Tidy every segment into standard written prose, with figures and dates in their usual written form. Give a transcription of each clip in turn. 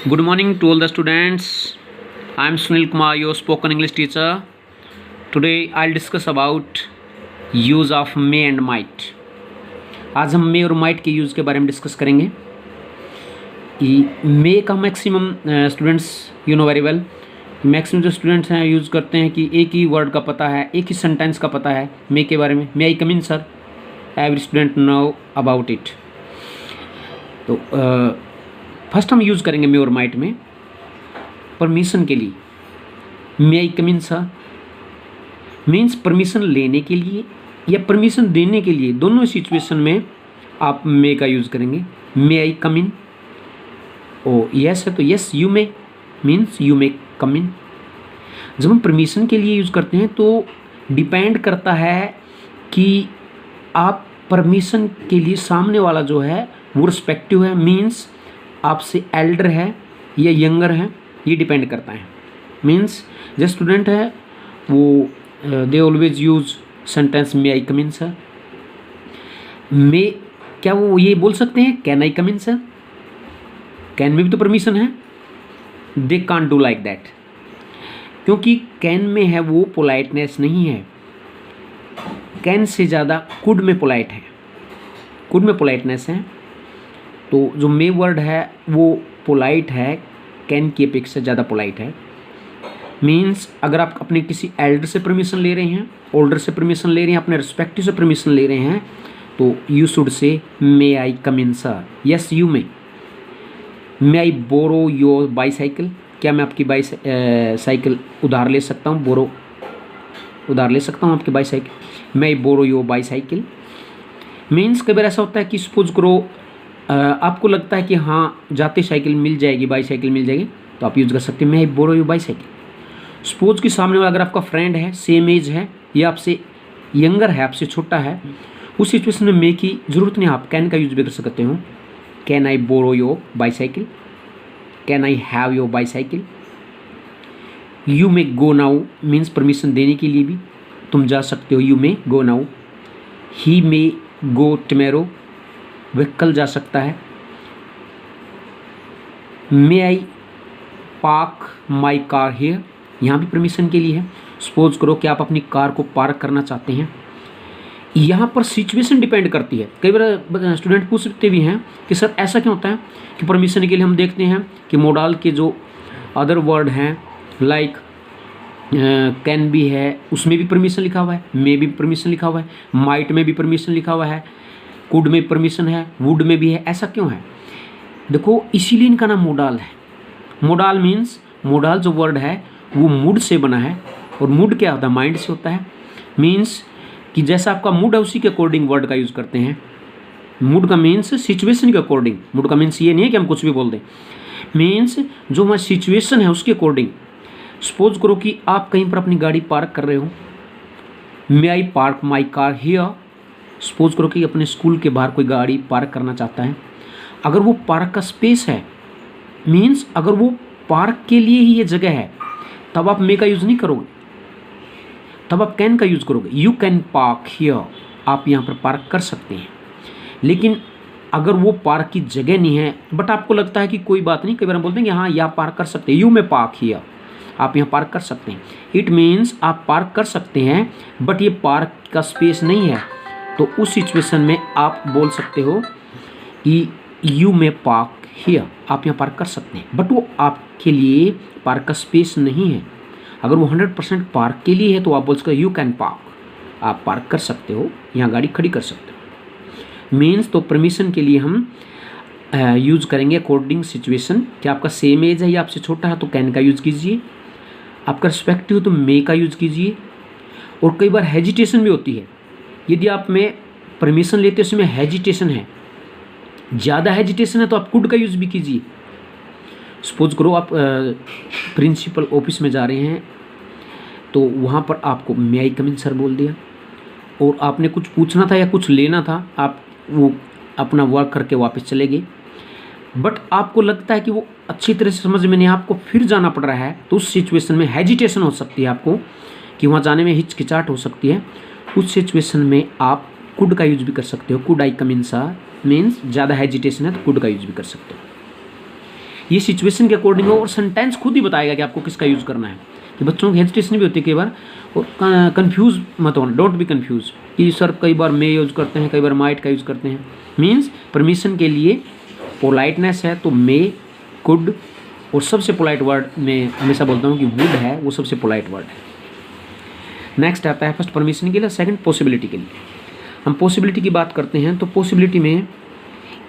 Good morning to all the students. I am Sunil Kumar, your spoken English teacher. Today I'll discuss about use of may and might. आज हम may और might के use के बारे में discuss करेंगे. may का maximum students you know very well. Maximum जो स्टूडेंट्स हैं यूज़ करते हैं कि एक ही वर्ड का पता है, एक ही सेंटेंस का पता है may के बारे में. May I come in sir? Every student know about it. तो फर्स्ट हम यूज़ करेंगे मे और माइट में परमिशन के लिए. May I come in sir means permission लेने के लिए या परमिशन देने के लिए, दोनों सिचुएशन में आप मे का यूज़ करेंगे. मे I come in. O yes है तो yes you may means you may come in. जब हम परमिशन के लिए यूज़ करते हैं तो डिपेंड करता है कि आप परमिशन के लिए सामने वाला जो है वो रिस्पेक्टिव है, मीन्स आपसे एल्डर है या यंगर है, ये डिपेंड करता है. मीन्स जो स्टूडेंट है वो they always use sentence may I come in sir. May क्या वो ये बोल सकते हैं can I come in sir? Can में भी तो परमिशन है. They can't do like that, क्योंकि कैन में है वो पोलाइटनेस नहीं है. कैन से ज़्यादा कुड में पोलाइट है, कुड में पोलाइटनेस है. तो जो मे वर्ड है वो पोलाइट है, कैन की अपेक्षा ज़्यादा पोलाइट है. मीन्स अगर आप अपने किसी एल्डर से परमिशन ले रहे हैं, ओल्डर से परमिशन ले रहे हैं, अपने रिस्पेक्टिव से परमिशन ले रहे हैं, तो you should say may I come in sir. Yes you may I borrow your bicycle? क्या मैं आपकी साइकिल उधार ले सकता हूँ? बोरो उधार ले सकता हूँ आपकी bicycle. May I borrow your bicycle means कई बार ऐसा होता है कि सपोज करो आपको लगता है कि हाँ जाते साइकिल मिल जाएगी, बाईसाइकिल मिल जाएगी, तो आप यूज़ कर सकते हैं मे I borrow your bicycle. Suppose कि सामने वाला अगर आपका फ्रेंड है, सेम एज है या आपसे यंगर है, आपसे छोटा है, उस सिचुएशन में मे की ज़रूरत नहीं, आप कैन का यूज़ भी कर सकते हो. Can I borrow your bicycle? Can I have your bicycle? You may go now means permission देने के लिए भी तुम जा सकते हो. You may go now. He may go tomorrow, वह कल जा सकता है. May I park my car here? यहाँ भी परमिशन के लिए है. सपोज करो कि आप अपनी कार को पार्क करना चाहते हैं. यहाँ पर सिचुएशन डिपेंड करती है. कई बार स्टूडेंट पूछते भी हैं कि सर ऐसा क्यों होता है कि परमिशन के लिए हम देखते हैं कि मोडाल के जो अदर वर्ड हैं लाइक कैन भी है, उसमें भी परमिशन लिखा हुआ है, मे भी परमिशन लिखा हुआ है, माइट में भी परमिशन लिखा हुआ है, कुड में परमिशन है, वुड में भी है. ऐसा क्यों है? देखो इसीलिए इनका नाम मोडाल है. मोडाल मीन्स मोडाल जो वर्ड है वो मूड से बना है, और मूड क्या होता है? माइंड से होता है. मीन्स कि जैसा आपका मूड है उसी के अकॉर्डिंग वर्ड का यूज़ करते हैं. मूड का मीन्स सिचुएशन के अकॉर्डिंग. मूड का मीन्स ये नहीं है कि हम कुछ भी बोल दें. मीन्स जो हमारी सिचुएशन है उसके अकॉर्डिंग. सपोज करो कि आप कहीं पर अपनी गाड़ी पार्क कर रहे हो. May I park my car here? Suppose करो कि अपने स्कूल के बाहर कोई गाड़ी पार्क करना चाहता है. अगर वो पार्क का स्पेस है, मीन्स अगर वो पार्क के लिए ही ये जगह है, तब आप मे का यूज़ नहीं करोगे, तब आप कैन का यूज़ करोगे. यू कैन पार्क हियर, आप यहाँ पर पार्क कर सकते हैं. लेकिन अगर वो पार्क की जगह नहीं है बट आपको लगता है कि कोई बात नहीं, कई बार हम बोलते हैं कि हाँ यहाँ पार्क कर सकते हैं. यू मे पार्क हियर, आप यहाँ पार्क कर सकते हैं. इट मीन्स आप पार्क कर सकते हैं बट ये पार्क का स्पेस नहीं है, तो उस सिचुएशन में आप बोल सकते हो कि यू मे पार्क हियर, आप यहाँ पार्क कर सकते हैं, बट वो आपके लिए पार्क का स्पेस नहीं है. अगर वो 100% पार्क के लिए है तो आप बोल सकते हो यू कैन पार्क, आप पार्क कर सकते हो, यहाँ गाड़ी खड़ी कर सकते हो. मीन्स तो परमिशन के लिए हम यूज़ करेंगे अकॉर्डिंग सिचुएशन. क्या आपका सेम एज है या आपसे छोटा है तो कैन का यूज़ कीजिए. आपका रिस्पेक्टिव तो मे का यूज़ कीजिए. और कई बार हेजिटेशन भी होती है. यदि आप में परमिशन लेते उसमें हेजिटेशन है, ज़्यादा हेजिटेशन है, तो आप कुड का यूज़ भी कीजिए. सपोज करो आप प्रिंसिपल ऑफिस में जा रहे हैं, तो वहाँ पर आपको मे आई कम इन सर बोल दिया, और आपने कुछ पूछना था या कुछ लेना था, आप वो अपना वर्क करके वापस चले गए, बट आपको लगता है कि वो अच्छी तरह से समझ में नहीं, आपको फिर जाना पड़ रहा है, तो उस सिचुएशन में हेजिटेशन हो सकती है आपको, कि वहाँ जाने में हिचकिचाहट हो सकती है. उस सिचुएशन में आप कुड का यूज़ भी कर सकते हो. Could I come in sir means ज़्यादा हेजिटेशन है तो कुड का यूज़ भी कर सकते हो. ये सिचुएशन के अकॉर्डिंग हो और सेंटेंस खुद ही बताएगा कि आपको किसका यूज़ करना है। कि बच्चों की हेजिटेशन भी होती है कई बार, और कन्फ्यूज़ मत होना, डोंट बी कन्फ्यूज कि सर कई बार मे यूज़ करते हैं, कई बार माइट का यूज़ करते हैं। मीन्स परमिशन के लिए पोलाइटनेस है तो मे, कुड, और सबसे पोलाइट वर्ड मैं हमेशा बोलता हूँ कि वुड है, वो सबसे पोलाइट वर्ड है। नेक्स्ट आता है फर्स्ट परमिशन के लिए, सेकंड पॉसिबिलिटी के लिए। हम पॉसिबिलिटी की बात करते हैं तो पॉसिबिलिटी में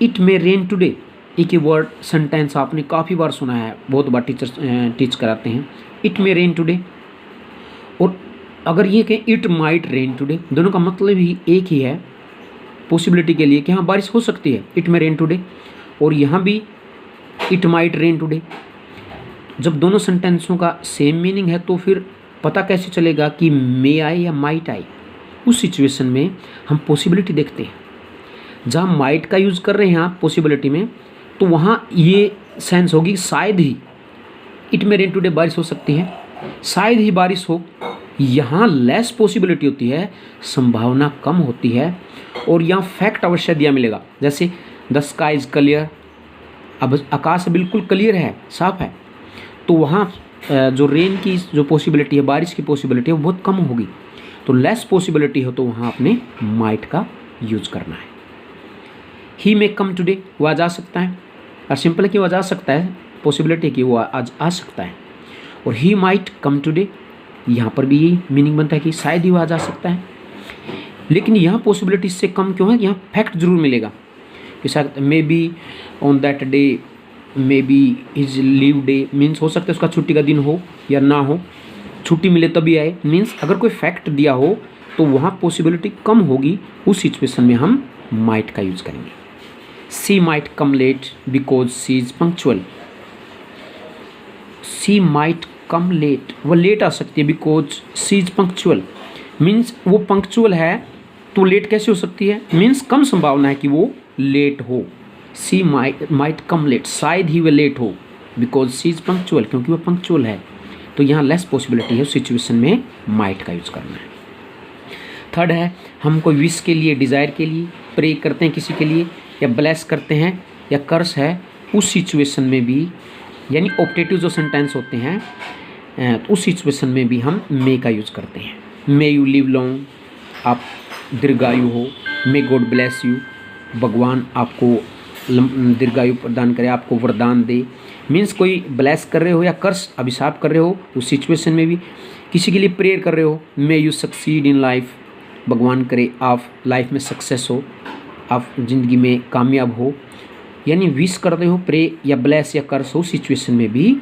इट मे रेन टुडे, एक ही वर्ड सेंटेंस आपने काफ़ी बार सुना है, बहुत बार टीचर्स टीच कराते हैं, इट मे रेन टुडे। और अगर ये कहें इट माइट रेन टुडे, दोनों का मतलब ही एक ही है पॉसिबिलिटी के लिए कि हाँ बारिश हो सकती है, इट मे रेन टुडे, और यहाँ भी इट माइट रेन टुडे। जब दोनों सेंटेंसों का सेम मीनिंग है तो फिर पता कैसे चलेगा कि मे आए या माइट आए। उस सिचुएशन में हम पॉसिबिलिटी देखते हैं, जहाँ माइट का यूज़ कर रहे हैं आप पॉसिबिलिटी में, तो वहाँ ये सेंस होगी शायद ही इट मे रेन टुडे, बारिश हो सकती है, शायद ही बारिश हो। यहाँ लेस पॉसिबिलिटी होती है, संभावना कम होती है, और यहाँ फैक्ट अवश्य दिया मिलेगा, जैसे द स्काई इज क्लियर, अब आकाश बिल्कुल क्लियर है, साफ है, तो वहाँ जो रेन की जो पॉसिबिलिटी है, बारिश की पॉसिबिलिटी है, वो बहुत कम होगी। तो लेस पॉसिबिलिटी हो तो वहाँ आपने माइट का यूज करना है। ही मे कम टुडे, वो आज आ सकता है, और सिंपल है कि वो आज आ सकता है, पॉसिबिलिटी कि वो आज आ सकता है। और ही माइट कम टुडे, यहाँ पर भी यही मीनिंग बनता है कि शायद ही वो आज आ सकता है। लेकिन यहाँ पॉसिबिलिटी से कम क्यों है, यहाँ फैक्ट जरूर मिलेगा कि शायद may be on that day, may be is leave day, means हो सकता है उसका छुट्टी का दिन हो या ना हो, छुट्टी मिले तभी आए। मीन्स अगर कोई फैक्ट दिया हो तो वहाँ पॉसिबिलिटी कम होगी, उस सिचुएशन में हम माइट का यूज़ करेंगे। She might come late because she is punctual, she might come late, वो लेट आ सकती है, because she is punctual, means वो पंक्चुअल है तो लेट कैसे हो सकती है, मीन्स कम संभावना है कि वो लेट हो। सी माइट कम लेट, शायद ही वे लेट हो, बिकॉज सी इज पंक्चुअल, क्योंकि वो पंक्चुअल है, तो यहाँ लेस पॉसिबिलिटी है, उस सिचुएशन में माइट का यूज़ करना है। थर्ड है, हम कोई विश के लिए, डिज़ायर के लिए प्रे करते हैं किसी के लिए, या ब्लेस करते हैं, या कर्स है, उस सिचुएशन में भी, यानी ऑप्टेटिव जो सेंटेंस होते हैं, तो उस सिचुएशन में भी हम मे का यूज़ करते हैं। मे यू लिव लॉन्ग, आप दीर्घायु हो, मे गॉड ब्लेस यू, भगवान आपको दीर्घायु प्रदान करे, आपको वरदान दे। मीन्स कोई ब्लेस कर रहे हो या कर्स, अभिशाप कर रहे हो, उस सिचुएशन में भी किसी के लिए प्रेयर कर रहे हो, may you succeed in life, भगवान करे आप लाइफ में सक्सेस हो, आप ज़िंदगी में कामयाब हो, यानी विश कर रहे हो, प्रे या ब्लेस या कर्स हो, सिचुएशन में भी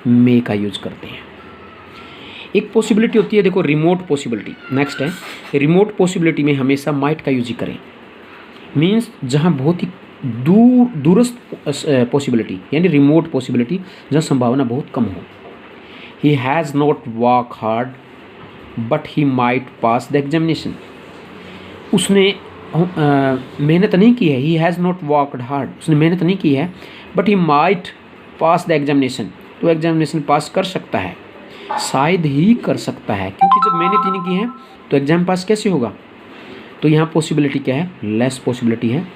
मे का यूज़ करते हैं। एक पॉसिबिलिटी होती है, देखो रिमोट पॉसिबिलिटी, नेक्स्ट है रिमोट पॉसिबिलिटी में हमेशा माइट का यूज ही करें। मीन्स जहाँ बहुत ही दूरस्थ पॉसिबिलिटी, यानी रिमोट पॉसिबिलिटी, जहाँ संभावना बहुत कम हो। He has not work hard but he might pass the examination, उसने मेहनत नहीं की है, he has not worked hard, उसने मेहनत नहीं की है, but he might pass the examination, तो एग्जामिनेशन पास कर सकता है, शायद ही कर सकता है, क्योंकि जब मेहनत ही नहीं की है तो एग्जाम पास कैसे होगा। तो यहाँ पॉसिबिलिटी क्या है, लेस पॉसिबिलिटी है,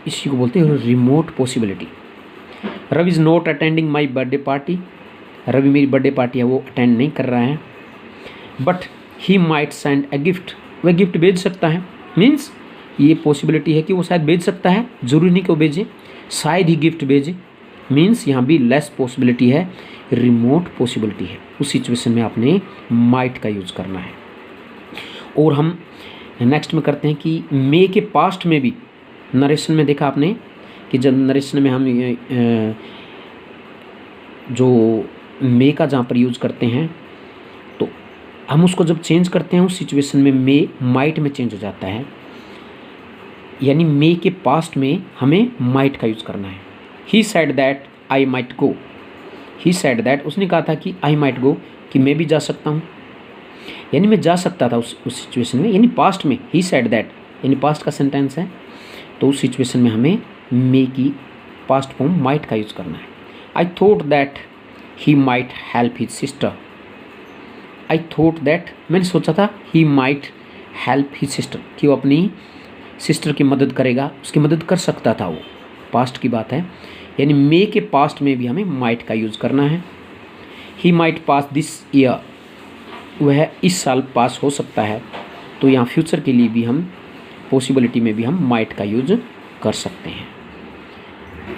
इसी को बोलते हैं remote possibility. Ravi is not attending my birthday party, Ravi मेरी बर्थडे पार्टी है वो अटेंड नहीं कर रहा है, but he might send a gift, वह गिफ्ट भेज सकता है। मीन्स ये पॉसिबिलिटी है कि वो शायद भेज सकता है, ज़रूरी नहीं कि वो भेजे, शायद ही गिफ्ट भेजे। मीन्स यहाँ भी लेस पॉसिबिलिटी है, रिमोट पॉसिबिलिटी है, उस सिचुएशन में आपने माइट का यूज़ करना है। और हम नेक्स्ट में करते हैं कि मे के पास्ट में भी, नरेशन में देखा आपने कि जब नरेशन में हम जो मे का जहाँ पर यूज़ करते हैं तो हम उसको जब चेंज करते हैं उस सिचुएशन में मे माइट में चेंज हो जाता है, यानी मे के पास्ट में हमें माइट का यूज़ करना है। He said that I might go, he said that, उसने कहा था कि आई माइट गो, कि मैं भी जा सकता हूँ, यानी मैं जा सकता था उस सिचुएशन में, यानी पास्ट में ही सेड दैट, यानी पास्ट का सेंटेंस है, तो उस सिचुएशन में हमें मे की पास्ट फॉर्म माइट का यूज़ करना है। I thought that he might help his sister, I thought that, मैंने सोचा था he might help his sister, कि वो अपनी सिस्टर की मदद करेगा, उसकी मदद कर सकता था, वो पास्ट की बात है। यानी मे के पास्ट में भी हमें माइट का यूज़ करना है। He might pass this year, वह इस साल पास हो सकता है। तो यहाँ फ्यूचर के लिए भी हम पॉसिबिलिटी में भी हम माइट का यूज़ कर सकते हैं।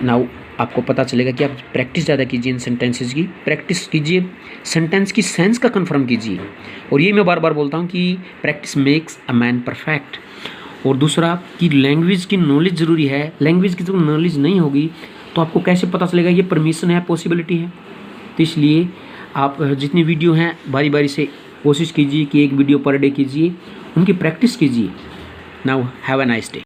नाउ आपको पता चलेगा कि आप प्रैक्टिस ज़्यादा कीजिए, इन सेंटेंसेस की प्रैक्टिस कीजिए, सेंटेंस की सेंस का कंफर्म कीजिए। और ये मैं बार बार बोलता हूँ कि practice makes a man perfect. और दूसरा कि लैंग्वेज की नॉलेज ज़रूरी है। लैंग्वेज की जब नॉलेज नहीं होगी तो आपको कैसे पता चलेगा ये परमिशन है, पॉसिबिलिटी है। तो इसलिए आप जितनी वीडियो हैं बारी बारी से कोशिश कीजिए कि एक वीडियो पर डे कीजिए, उनकी प्रैक्टिस कीजिए। Now have a nice day.